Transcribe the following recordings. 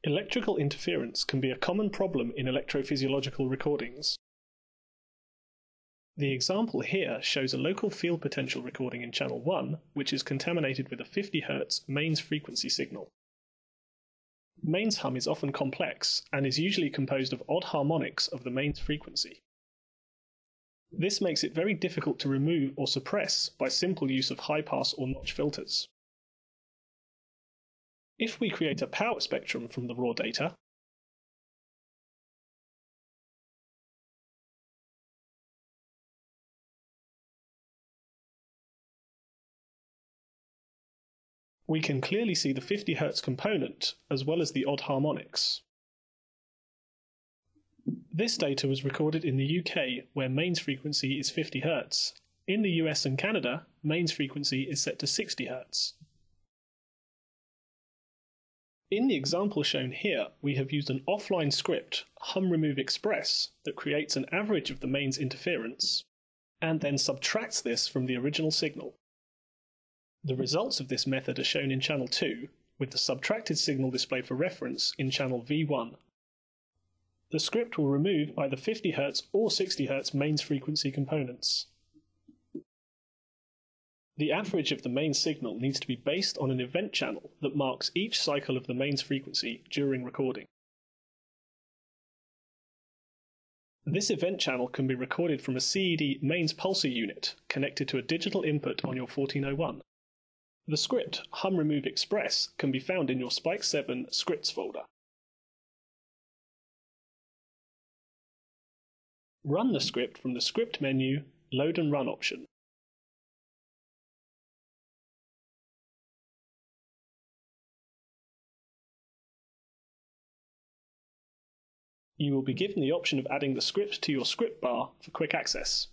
Electrical interference can be a common problem in electrophysiological recordings. The example here shows a local field potential recording in channel 1, which is contaminated with a 50 Hz mains frequency signal. Mains hum is often complex and is usually composed of odd harmonics of the mains frequency. This makes it very difficult to remove or suppress by simple use of high-pass or notch filters. If we create a power spectrum from the raw data, we can clearly see the 50 Hz component as well as the odd harmonics. This data was recorded in the UK, where mains frequency is 50 Hz. In the US and Canada, mains frequency is set to 60 Hz. In the example shown here, we have used an offline script, HumRemoveExpress, that creates an average of the mains interference and then subtracts this from the original signal. The results of this method are shown in channel 2, with the subtracted signal displayed for reference in channel V1. The script will remove either 50 Hz or 60 Hz mains frequency components. The average of the mains signal needs to be based on an event channel that marks each cycle of the mains frequency during recording. This event channel can be recorded from a CED mains pulsar unit connected to a digital input on your 1401. The script HumRemoveExpress can be found in your Spike2 scripts folder. Run the script from the script menu, Load and Run option. You will be given the option of adding the script to your script bar for quick access.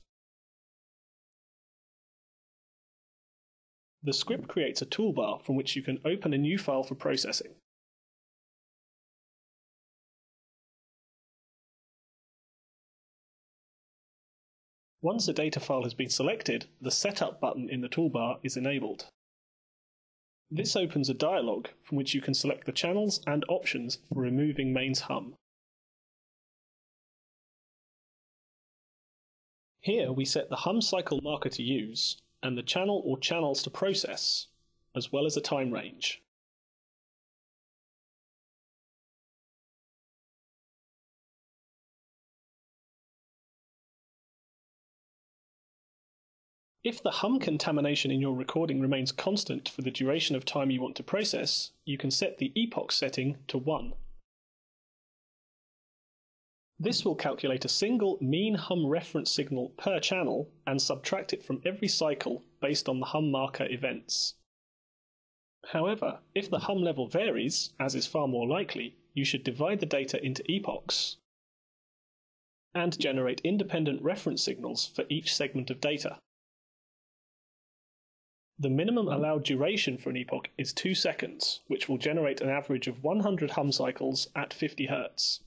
The script creates a toolbar from which you can open a new file for processing. Once a data file has been selected, the Setup button in the toolbar is enabled. This opens a dialog from which you can select the channels and options for removing mains hum. Here we set the hum cycle marker to use and the channel or channels to process, as well as a time range. If the hum contamination in your recording remains constant for the duration of time you want to process, you can set the epoch setting to 1. This will calculate a single mean hum reference signal per channel and subtract it from every cycle based on the hum marker events. However, if the hum level varies, as is far more likely, you should divide the data into epochs and generate independent reference signals for each segment of data. The minimum allowed duration for an epoch is 2 seconds, which will generate an average of 100 hum cycles at 50 Hz.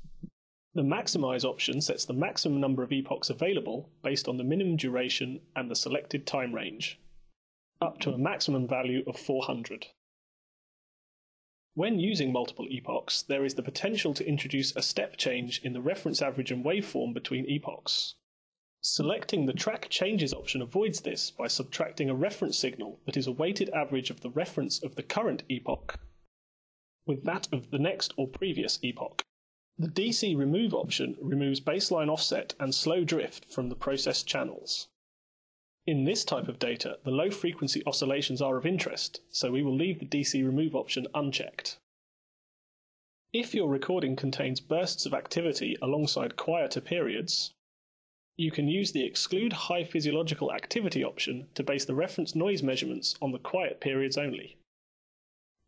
The Maximize option sets the maximum number of epochs available based on the minimum duration and the selected time range, up to a maximum value of 400. When using multiple epochs, there is the potential to introduce a step change in the reference average and waveform between epochs. Selecting the Track Changes option avoids this by subtracting a reference signal that is a weighted average of the reference of the current epoch with that of the next or previous epoch. The DC Remove option removes baseline offset and slow drift from the processed channels. In this type of data, the low frequency oscillations are of interest, so we will leave the DC Remove option unchecked. If your recording contains bursts of activity alongside quieter periods, you can use the Exclude High Physiological Activity option to base the reference noise measurements on the quiet periods only.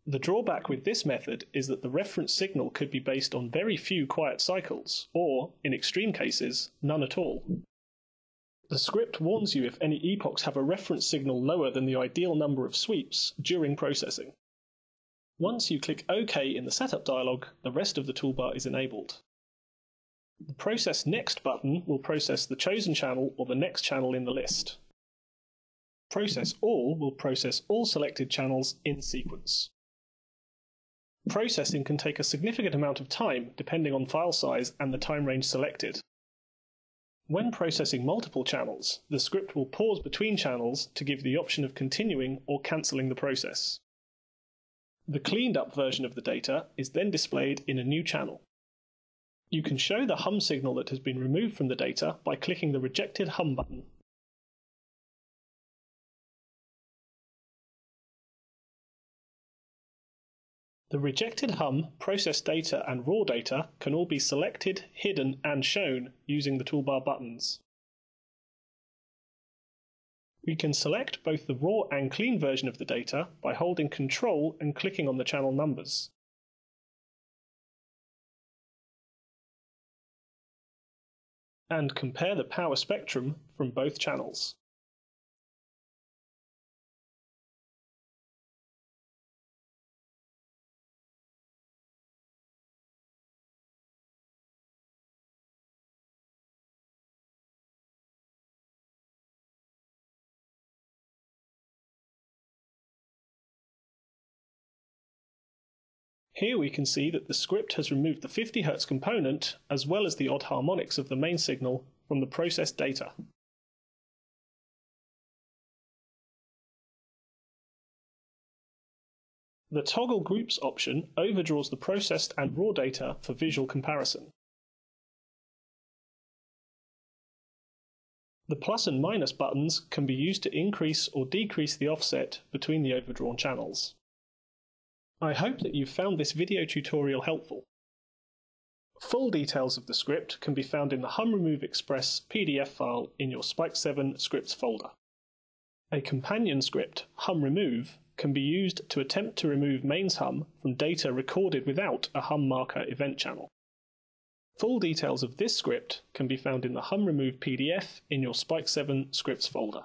The drawback with this method is that the reference signal could be based on very few quiet cycles, or, in extreme cases, none at all. The script warns you if any epochs have a reference signal lower than the ideal number of sweeps during processing. Once you click OK in the Setup dialog, the rest of the toolbar is enabled. The Process Next button will process the chosen channel or the next channel in the list. Process All will process all selected channels in sequence. Processing can take a significant amount of time depending on file size and the time range selected. When processing multiple channels, the script will pause between channels to give the option of continuing or cancelling the process. The cleaned up version of the data is then displayed in a new channel. You can show the hum signal that has been removed from the data by clicking the rejected hum button. The rejected hum, processed data and raw data can all be selected, hidden and shown using the toolbar buttons. We can select both the raw and clean version of the data by holding Ctrl and clicking on the channel numbers. And compare the power spectrum from both channels. Here we can see that the script has removed the 50 Hz component as well as the odd harmonics of the main signal from the processed data. The Toggle Groups option overdraws the processed and raw data for visual comparison. The plus and minus buttons can be used to increase or decrease the offset between the overdrawn channels. I hope that you've found this video tutorial helpful. Full details of the script can be found in the HumRemoveExpress PDF file in your Spike2 scripts folder. A companion script, HumRemove, can be used to attempt to remove mains hum from data recorded without a hum marker event channel. Full details of this script can be found in the HumRemove PDF in your Spike2 scripts folder.